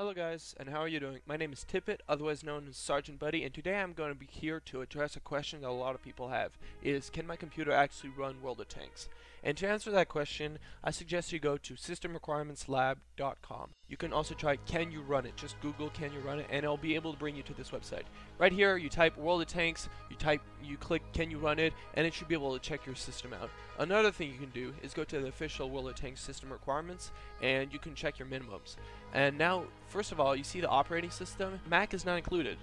Hello guys, and how are you doing? My name is TiPit, otherwise known as Sergeant Buddy, and today I'm going to be here to address a question that a lot of people have, is can my computer actually run World of Tanks? And to answer that question, I suggest you go to systemrequirementslab.com. You can also try can you run it, just Google can you run it, and it'll be able to bring you to this website. Right here, you type World of Tanks, you click can you run it, and it should be able to check your system out. Another thing you can do is go to the official World of Tanks system requirements, and you can check your minimums. And now, first of all, you see the operating system. Mac is not included.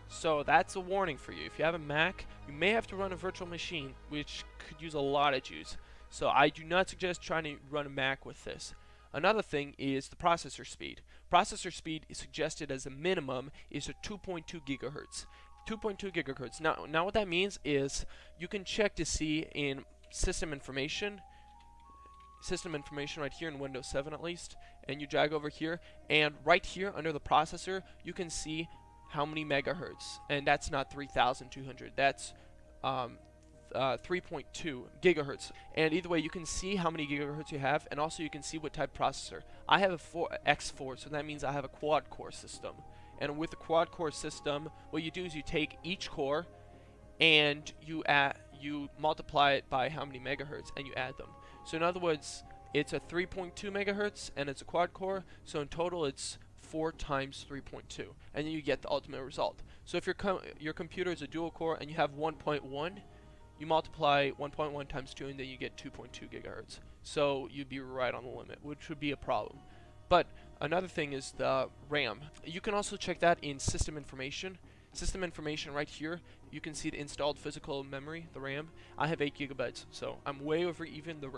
So that's a warning for you. If you have a Mac, you may have to run a virtual machine, which could use a lot of juice. So I do not suggest trying to run a Mac with this. Another thing is the processor speed. Processor speed is suggested as a minimum is a 2.2 gigahertz. 2.2 gigahertz. Now what that means is you can check to see in system information right here in Windows 7 at least, and you drag over here, and right here under the processor you can see how many megahertz, and that's not 3200, that's 3.2 gigahertz. And either way, you can see how many gigahertz you have, and also you can see what type processor. I have a X4, so that means I have a quad core system, and with the quad core system what you do is you take each core and you multiply it by how many megahertz and you add them. So in other words, it's a 3.2 megahertz and it's a quad core, so in total it's 4 times 3.2, and then you get the ultimate result. So if your computer is a dual core and you have 1.1, you multiply 1.1 times 2 and then you get 2.2 gigahertz. So you'd be right on the limit, which would be a problem. But another thing is the RAM. You can also check that in system information. System information right here, you can see the installed physical memory, the RAM. I have 8 gigabytes, so I'm way over even the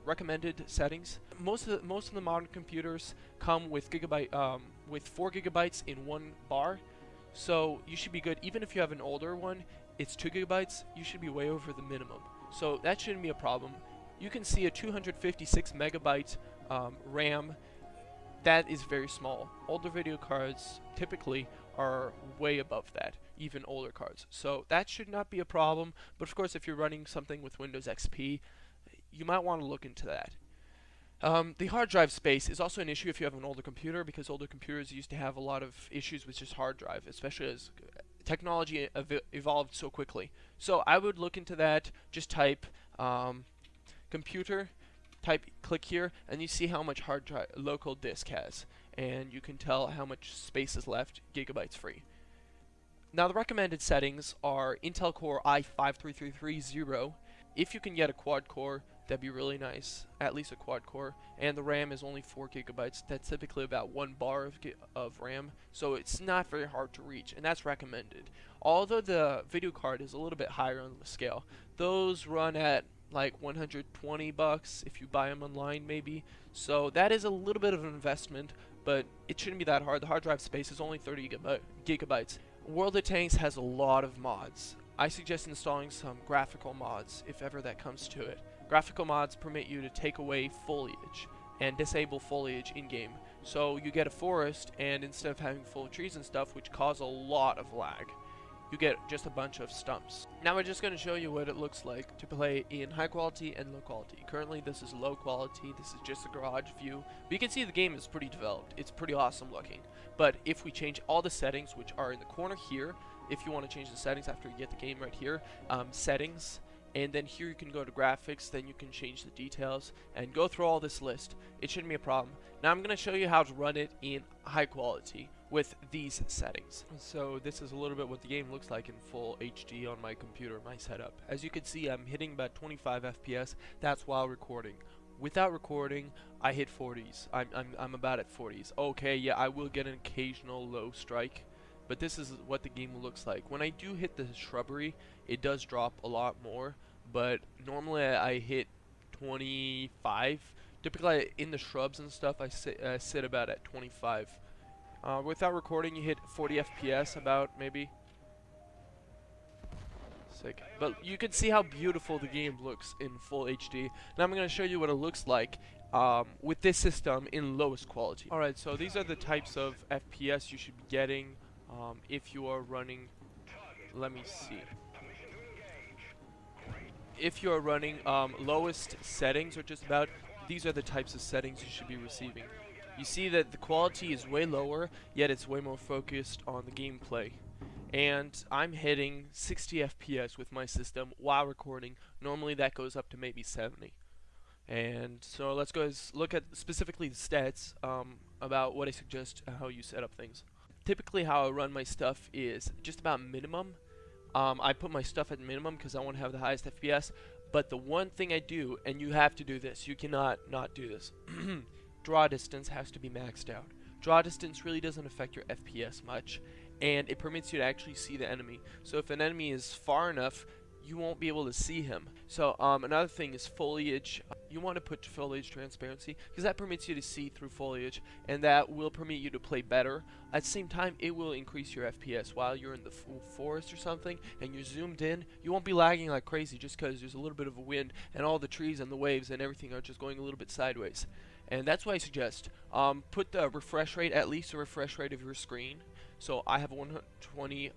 recommended settings. Most of the modern computers come with 4 gigabytes in one bar, so you should be good. Even if you have an older one, it's 2 gigabytes, you should be way over the minimum. So that shouldn't be a problem. You can see a 256 megabyte RAM. That is very small. Older video cards typically are way above that, even older cards. So that should not be a problem, but of course if you're running something with Windows XP, you might want to look into that. The hard drive space is also an issue if you have an older computer, because older computers used to have a lot of issues with just hard drive, especially as technology evolved so quickly. So I would look into that. Just type computer, click here, and you see how much hard drive local disk has, and you can tell how much space is left, gigabytes free. Now the recommended settings are Intel Core i5-3330. If you can get a quad core, that'd be really nice, at least a quad core, and the RAM is only 4 gigabytes. That's typically about 1 bar of RAM, so it's not very hard to reach, and that's recommended. Although the video card is a little bit higher on the scale, those run at like 120 bucks if you buy them online maybe, so that is a little bit of an investment, but it shouldn't be that hard. The hard drive space is only 30 gigabytes. World of Tanks has a lot of mods. I suggest installing some graphical mods if ever that comes to it. Graphical mods permit you to take away foliage and disable foliage in-game, so you get a forest, and instead of having full trees and stuff which cause a lot of lag, you get just a bunch of stumps. Now we're just going to show you what it looks like to play in high quality and low quality. Currently this is low quality, this is just a garage view, but you can see the game is pretty developed. It's pretty awesome looking. But if we change all the settings, which are in the corner here, if you want to change the settings after you get the game right here, settings, and then here you can go to graphics, then you can change the details and go through all this list. It shouldn't be a problem. Now I'm going to show you how to run it in high quality with these settings. So this is a little bit what the game looks like in full HD on my computer, my setup. As you can see, I'm hitting about 25 FPS. That's while recording. Without recording, I hit 40s. I'm about at 40s. Okay, yeah, I will get an occasional low strike, but this is what the game looks like. When I do hit the shrubbery, it does drop a lot more, but normally I hit 25. Typically in the shrubs and stuff, I sit about at 25. Without recording, you hit 40 FPS about, maybe. Sick. But you can see how beautiful the game looks in full HD. Now I'm going to show you what it looks like with this system in lowest quality. Alright, so these are the types of FPS you should be getting if you are running, let me see. If you are running lowest settings, or just about, these are the types of settings you should be receiving. you see that the quality is way lower, yet it's way more focused on the gameplay. And I'm hitting 60 FPS with my system while recording. Normally that goes up to maybe 70. And so let's go look at specifically the stats about what I suggest how you set up things. Typically how I run my stuff is just about minimum. I put my stuff at minimum because I want to have the highest FPS. But the one thing I do, and you have to do this, you cannot not do this. Draw distance has to be maxed out. Draw distance really doesn't affect your FPS much, and it permits you to actually see the enemy. So if an enemy is far enough, you won't be able to see him. So another thing is foliage. You want to put foliage transparency because that permits you to see through foliage, and that will permit you to play better. At the same time, it will increase your FPS while you're in the forest or something and you're zoomed in. You won't be lagging like crazy just because there's a little bit of a wind and all the trees and the waves and everything are just going a little bit sideways. And that's why I suggest put the refresh rate, at least the refresh rate of your screen. So I have 120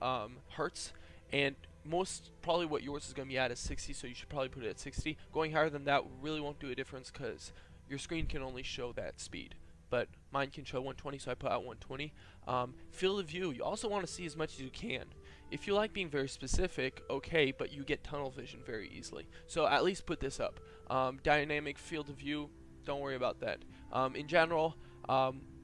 hertz, and most probably what yours is going to be at is 60, so you should probably put it at 60. Going higher than that really won't do a difference because your screen can only show that speed, but mine can show 120, so I put out 120. Field of view, you also want to see as much as you can. If you like being very specific, okay, but you get tunnel vision very easily, so at least put this up. Dynamic field of view, don't worry about that. In general,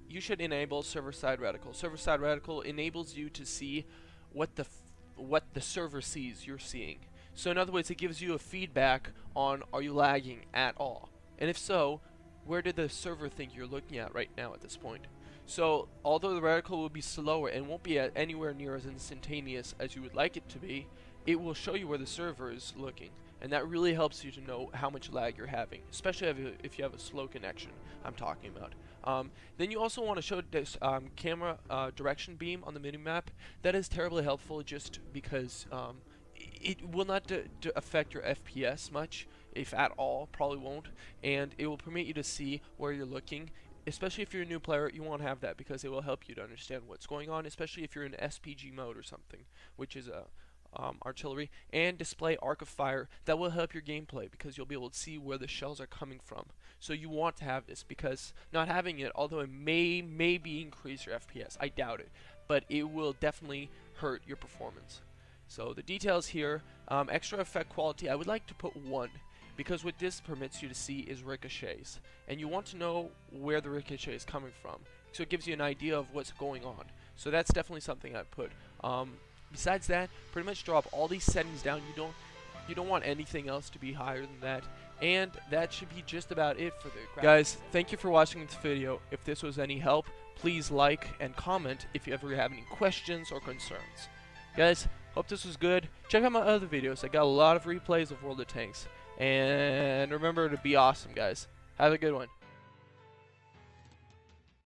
you should enable server-side reticle. Server-side reticle enables you to see what the server sees you're seeing. So in other words, it gives you a feedback on, are you lagging at all? And if so, where did the server think you're looking at right now at this point? So although the reticle will be slower and won't be anywhere near as instantaneous as you would like it to be, it will show you where the server is looking. And that really helps you to know how much lag you're having, especially if you have a slow connection I'm talking about. Then you also want to show this camera direction beam on the minimap. That is terribly helpful just because it will not affect your FPS much, if at all, probably won't, and it will permit you to see where you're looking. Especially if you're a new player, you want to have that because it will help you to understand what's going on, especially if you're in SPG mode or something, which is a artillery, and display arc of fire. That will help your gameplay because you'll be able to see where the shells are coming from. So you want to have this because not having it, although it may maybe increase your FPS, I doubt it, but it will definitely hurt your performance. So the details here, extra effect quality, I would like to put 1 because what this permits you to see is ricochets, and you want to know where the ricochet is coming from, so it gives you an idea of what's going on. So that's definitely something I'd put. Besides that, pretty much drop all these settings down. You don't want anything else to be higher than that. And that should be just about it for the guys. Thank you for watching this video. If this was any help, please like and comment if you ever have any questions or concerns. Guys, hope this was good. Check out my other videos. I got a lot of replays of World of Tanks. And remember to be awesome, guys. Have a good one.